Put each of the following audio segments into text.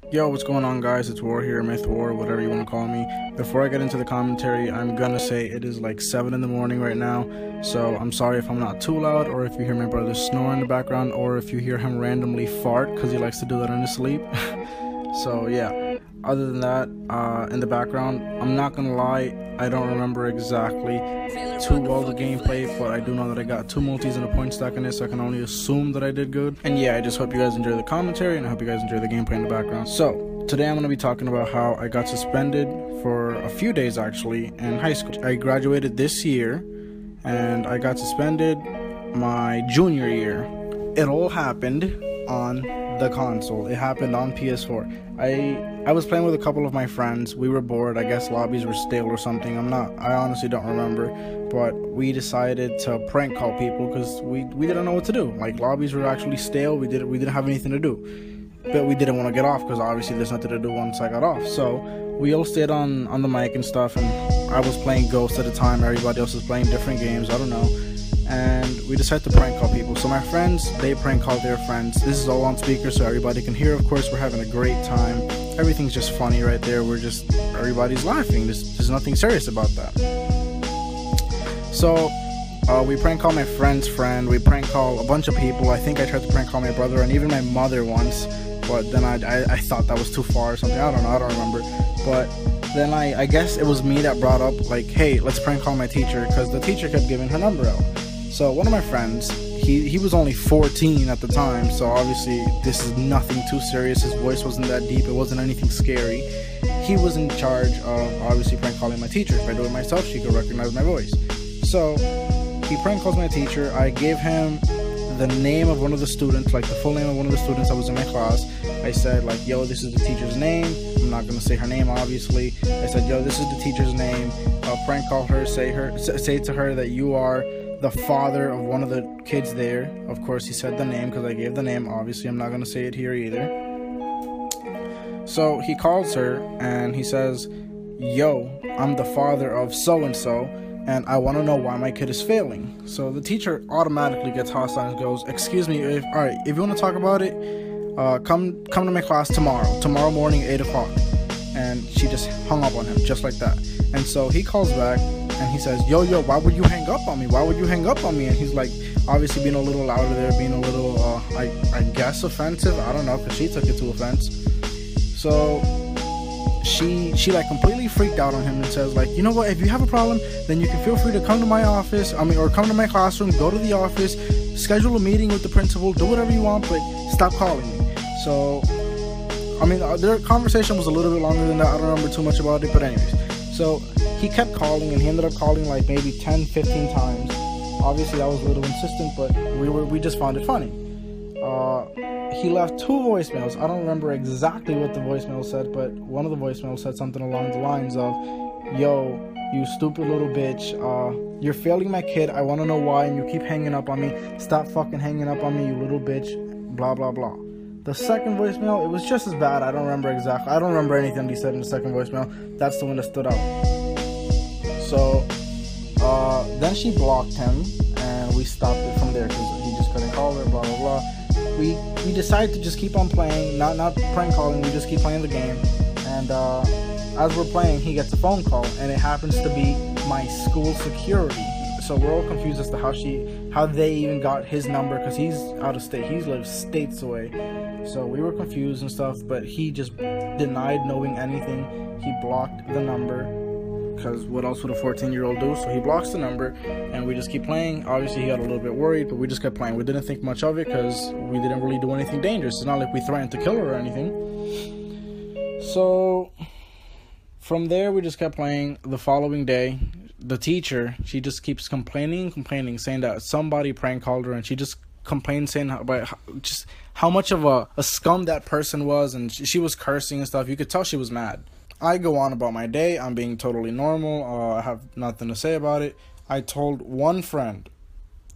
Yo, what's going on, guys? It's War here, Myth War, whatever you want to call me. Before I get into the commentary, I'm gonna say it is like 7 in the morning right now, so I'm sorry if I'm not too loud, or if you hear my brother snore in the background, or if you hear him randomly fart, because he likes to do that in his sleep. So yeah, other than that, in the background, I'm not gonna lie, I don't remember exactly too well the gameplay, but I do know that I got 2 multis and a point stack in it, so I can only assume that I did good. And yeah, I just hope you guys enjoy the commentary, and I hope you guys enjoy the gameplay in the background. So today I'm going to be talking about how I got suspended for a few days actually in high school. I graduated this year, and I got suspended my junior year. It all happened on the console. It happened on PS4. I was playing with a couple of my friends. We were bored. I guess lobbies were stale or something. I honestly don't remember. But we decided to prank call people because we didn't know what to do. Like, lobbies were actually stale. We didn't have anything to do. But we didn't want to get off because obviously there's nothing to do once I got off. So we all stayed on the mic and stuff, and I was playing Ghost at the time. Everybody else was playing different games. I don't know. And we decided to prank call people. So my friends, they prank called their friends. This is all on speaker so everybody can hear. Of course, we're having a great time. Everything's just funny right there. Everybody's laughing. There's nothing serious about that. So we prank call my friend's friend. We prank call a bunch of people. I think I tried to prank call my brother and even my mother once. But then I thought that was too far or something. I don't know. I don't remember. But then I guess it was me that brought up, like, hey, let's prank call my teacher, because the teacher kept giving her number out. So one of my friends, he was only 14 at the time, so obviously this is nothing too serious. His voice wasn't that deep. It wasn't anything scary. He was in charge of obviously prank calling my teacher. If I do it myself, she could recognize my voice. So he prank calls my teacher. I gave him the name of one of the students, like the full name of one of the students that was in my class. I said, like, yo, this is the teacher's name. I'm not gonna say her name, obviously. I said, yo, this is the teacher's name. Prank call her, say to her that you are the father of one of the kids there. Of course, he said the name because I gave the name. Obviously, I'm not gonna say it here either. So he calls her and he says, yo, I'm the father of so-and-so, and I want to know why my kid is failing. So the teacher automatically gets hostile and goes, excuse me, alright, if you want to talk about it, come to my class tomorrow morning, 8 o'clock. And she just hung up on him, just like that. And so he calls back and he says, yo, why would you hang up on me? Why would you hang up on me? And he's like, obviously being a little louder there, being a little, I guess offensive. I don't know, because she took it to offense. So she like completely freaked out on him and says, like, you know what, if you have a problem, then you can feel free to come to my office, or come to my classroom, go to the office, schedule a meeting with the principal, do whatever you want, but stop calling me. So, I mean, their conversation was a little bit longer than that. I don't remember too much about it, but anyways. So he kept calling, and he ended up calling like maybe 10, 15 times. Obviously, I was a little insistent, but we just found it funny. He left 2 voicemails. I don't remember exactly what the voicemail said, but one of the voicemails said something along the lines of, yo, you stupid little bitch, you're failing my kid, I want to know why, and you keep hanging up on me. Stop fucking hanging up on me, you little bitch, blah, blah, blah. The second voicemail, it was just as bad. I don't remember exactly. I don't remember anything he said in the second voicemail. That's the one that stood out. So, then she blocked him, and we stopped it from there, because he just couldn't call her, blah, blah, blah. We decided to just keep on playing, not prank calling, we just keep playing the game. And as we're playing, he gets a phone call, and it happens to be my school security. So we're all confused as to how they even got his number, because he's out of state. He lives states away. So we were confused and stuff, but he just denied knowing anything. He blocked the number, because what else would a 14-year-old do? So he blocks the number, and we just keep playing. Obviously, he got a little bit worried, but we just kept playing. We didn't think much of it, because we didn't really do anything dangerous. It's not like we threatened to kill her or anything. So from there, we just kept playing. The following day, the teacher, she just keeps complaining, saying that somebody prank called her, and she just complained, saying about just how much of a scum that person was, and she was cursing and stuff. You could tell she was mad. I go on about my day. I'm being totally normal. I have nothing to say about it. I told one friend.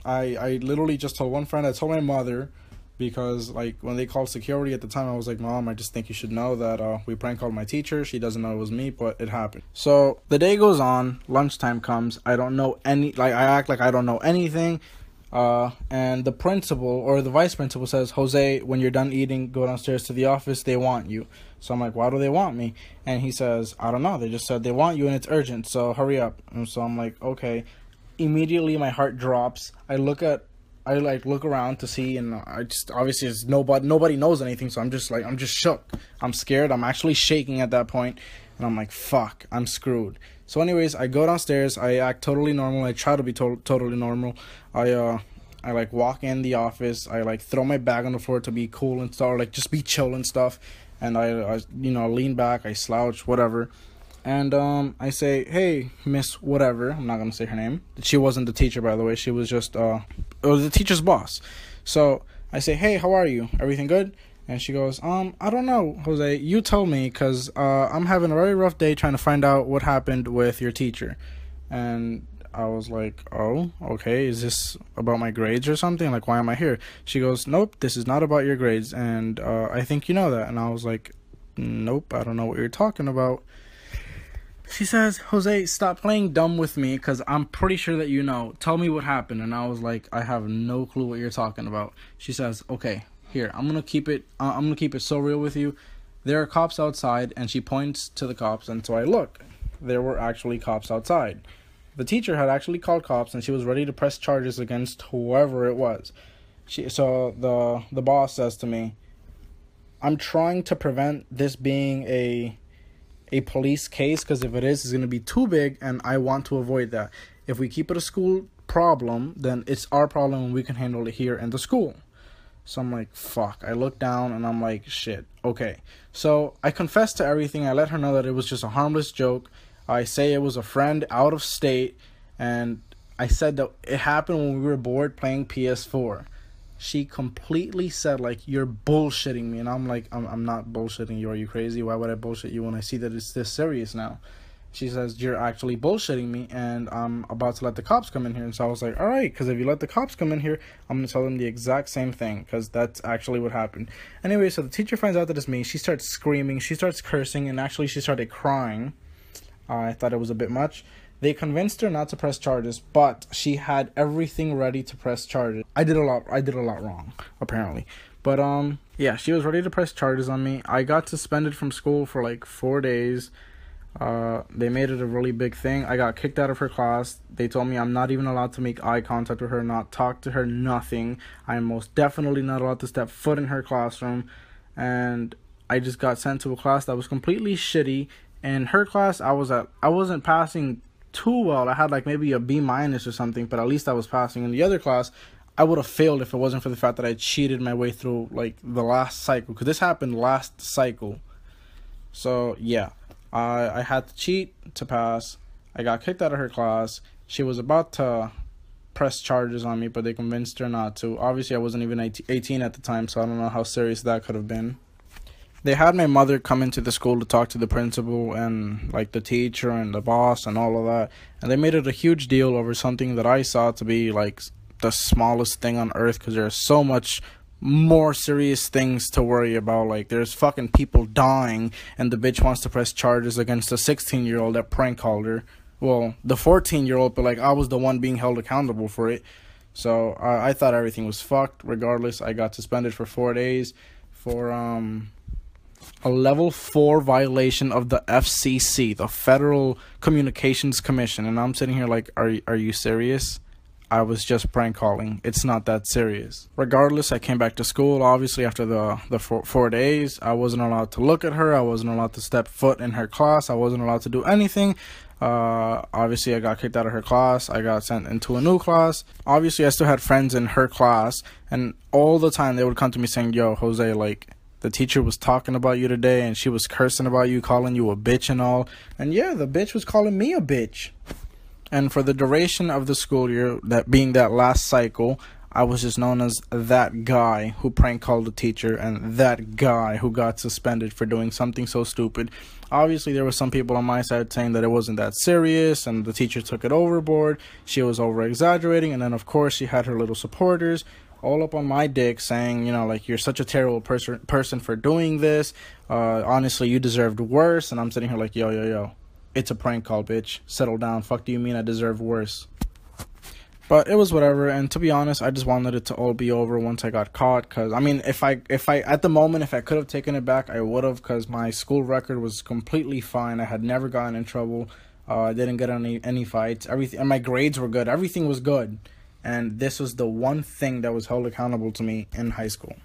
I literally just told one friend. I told my mother, because like when they called security at the time, I was like, Mom, I just think you should know that we prank called my teacher. She doesn't know it was me, but it happened. So the day goes on. Lunchtime comes. I don't know I act like I don't know anything. And the principal or the vice principal says, Jose, when you're done eating, go downstairs to the office. They want you. So I'm like, why do they want me? And he says, I don't know. They just said they want you and it's urgent. So hurry up. And so I'm like, okay. Immediately my heart drops. I look around to see, and I just, obviously it's nobody knows anything. So I'm just shook. I'm scared. I'm actually shaking at that point. And I'm like, fuck, I'm screwed. So anyways, I go downstairs. I act totally normal. I try to be totally normal. I like walk in the office. I like throw my bag on the floor to be cool and stuff, or like just be chill and stuff. And I lean back. I slouch, whatever. And I say, hey, Miss whatever. I'm not gonna say her name. She wasn't the teacher, by the way. She was just the teacher's boss. So I say, hey, how are you? Everything good? And she goes, I don't know, Jose. You tell me, because I'm having a very rough day trying to find out what happened with your teacher. And I was like, oh, okay. Is this about my grades or something? Like, why am I here? She goes, nope, this is not about your grades. And I think you know that. And I was like, nope, I don't know what you're talking about. She says, Jose, stop playing dumb with me, because I'm pretty sure that you know. Tell me what happened. And I was like, I have no clue what you're talking about. She says, okay. Here, I'm gonna keep it so real with you. There are cops outside, and she points to the cops, and so I look. There were actually cops outside. The teacher had actually called cops, and she was ready to press charges against whoever it was. So the boss says to me, I'm trying to prevent this being a police case, because if it is, it's gonna be too big, and I want to avoid that. If we keep it a school problem, then it's our problem, and we can handle it here in the school. So I'm like, fuck. I look down and I'm like, shit. Okay. So I confess to everything. I let her know that it was just a harmless joke. I say it was a friend out of state. And I said that it happened when we were bored playing PS4. She completely said, like, you're bullshitting me. And I'm like, I'm not bullshitting you. Are you crazy? Why would I bullshit you when I see that it's this serious now? She says, you're actually bullshitting me, and I'm about to let the cops come in here. And so I was like, all right, because if you let the cops come in here, I'm going to tell them the exact same thing, because that's actually what happened. Anyway, so the teacher finds out that it's me. She starts screaming. She starts cursing, and actually she started crying. I thought it was a bit much. They convinced her not to press charges, but she had everything ready to press charges. I did a lot wrong, apparently. But, yeah, she was ready to press charges on me. I got suspended from school for, like, 4 days. They made it a really big thing. I got kicked out of her class. They told me I'm not even allowed to make eye contact with her, not talk to her, nothing. I am most definitely not allowed to step foot in her classroom. And I just got sent to a class that was completely shitty. In her class, I wasn't passing too well. I had like maybe a B- or something, but at least I was passing. In the other class, I would have failed if it wasn't for the fact that I cheated my way through like the last cycle, because this happened last cycle. So yeah. I had to cheat to pass. I got kicked out of her class. She was about to press charges on me, but they convinced her not to. Obviously, I wasn't even 18 at the time, so I don't know how serious that could have been. They had my mother come into the school to talk to the principal and like the teacher and the boss and all of that. And they made it a huge deal over something that I saw to be like the smallest thing on earth, because there's so much more serious things to worry about. Like, there's fucking people dying, and the bitch wants to press charges against a 16-year-old that prank called her. Well, the 14-year-old, but like I was the one being held accountable for it. So I thought everything was fucked. Regardless, I got suspended for 4 days for a level 4 violation of the FCC, the Federal Communications Commission. And I'm sitting here like, are you serious? I was just prank calling. It's not that serious. Regardless, I came back to school. Obviously, after the 4 days, I wasn't allowed to look at her. I wasn't allowed to step foot in her class. I wasn't allowed to do anything. Obviously, I got kicked out of her class. I got sent into a new class. Obviously, I still had friends in her class, and all the time they would come to me saying, yo, Jose, like, the teacher was talking about you today, and she was cursing about you, calling you a bitch and all. And yeah, the bitch was calling me a bitch. And for the duration of the school year, that being that last cycle, I was just known as that guy who prank called the teacher and that guy who got suspended for doing something so stupid. Obviously, there were some people on my side saying that it wasn't that serious and the teacher took it overboard. She was over-exaggerating. And then, of course, she had her little supporters all up on my dick saying, you know, like, you're such a terrible person for doing this. Honestly, you deserved worse. And I'm sitting here like, yo. It's a prank call, bitch. Settle down. Fuck do you mean I deserve worse? But it was whatever, and to be honest, I just wanted it to all be over once I got caught. Cause I mean, if I at the moment, if I could have taken it back, I would have. Cause my school record was completely fine. I had never gotten in trouble. I didn't get any fights. Everything, and my grades were good. Everything was good, and this was the one thing that was held accountable to me in high school.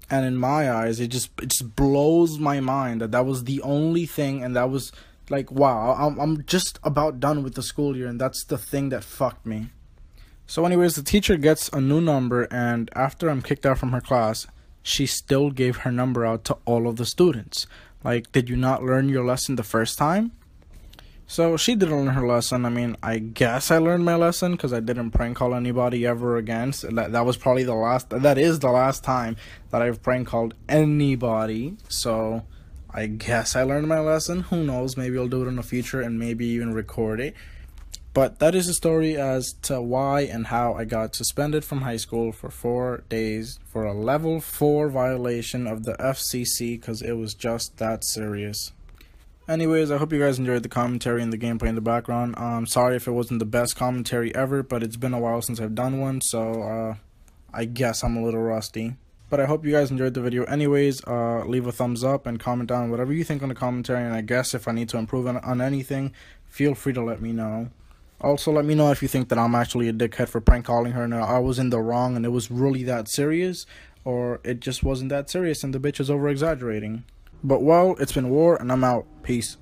And in my eyes, it just blows my mind that that was the only thing, and that was like, wow, I'm just about done with the school year, and that's the thing that fucked me. So anyways, the teacher gets a new number, and after I'm kicked out from her class, she still gave her number out to all of the students. Like, did you not learn your lesson the first time? So she didn't learn her lesson. I mean, I guess I learned my lesson because I didn't prank call anybody ever again. So that was probably that is the last time that I've prank called anybody. So I guess I learned my lesson. Who knows? Maybe I'll do it in the future and maybe even record it. But that is the story as to why and how I got suspended from high school for 4 days for a level 4 violation of the FCC because it was just that serious. Anyways, I hope you guys enjoyed the commentary and the gameplay in the background. Sorry if it wasn't the best commentary ever, but it's been a while since I've done one, so I guess I'm a little rusty. But I hope you guys enjoyed the video anyways. Leave a thumbs up and comment down whatever you think on the commentary, and I guess if I need to improve on anything, feel free to let me know. Also, let me know if you think that I'm actually a dickhead for prank calling her and I was in the wrong and it was really that serious, or it just wasn't that serious and the bitch is over exaggerating. But well, it's been war and I'm out. Peace.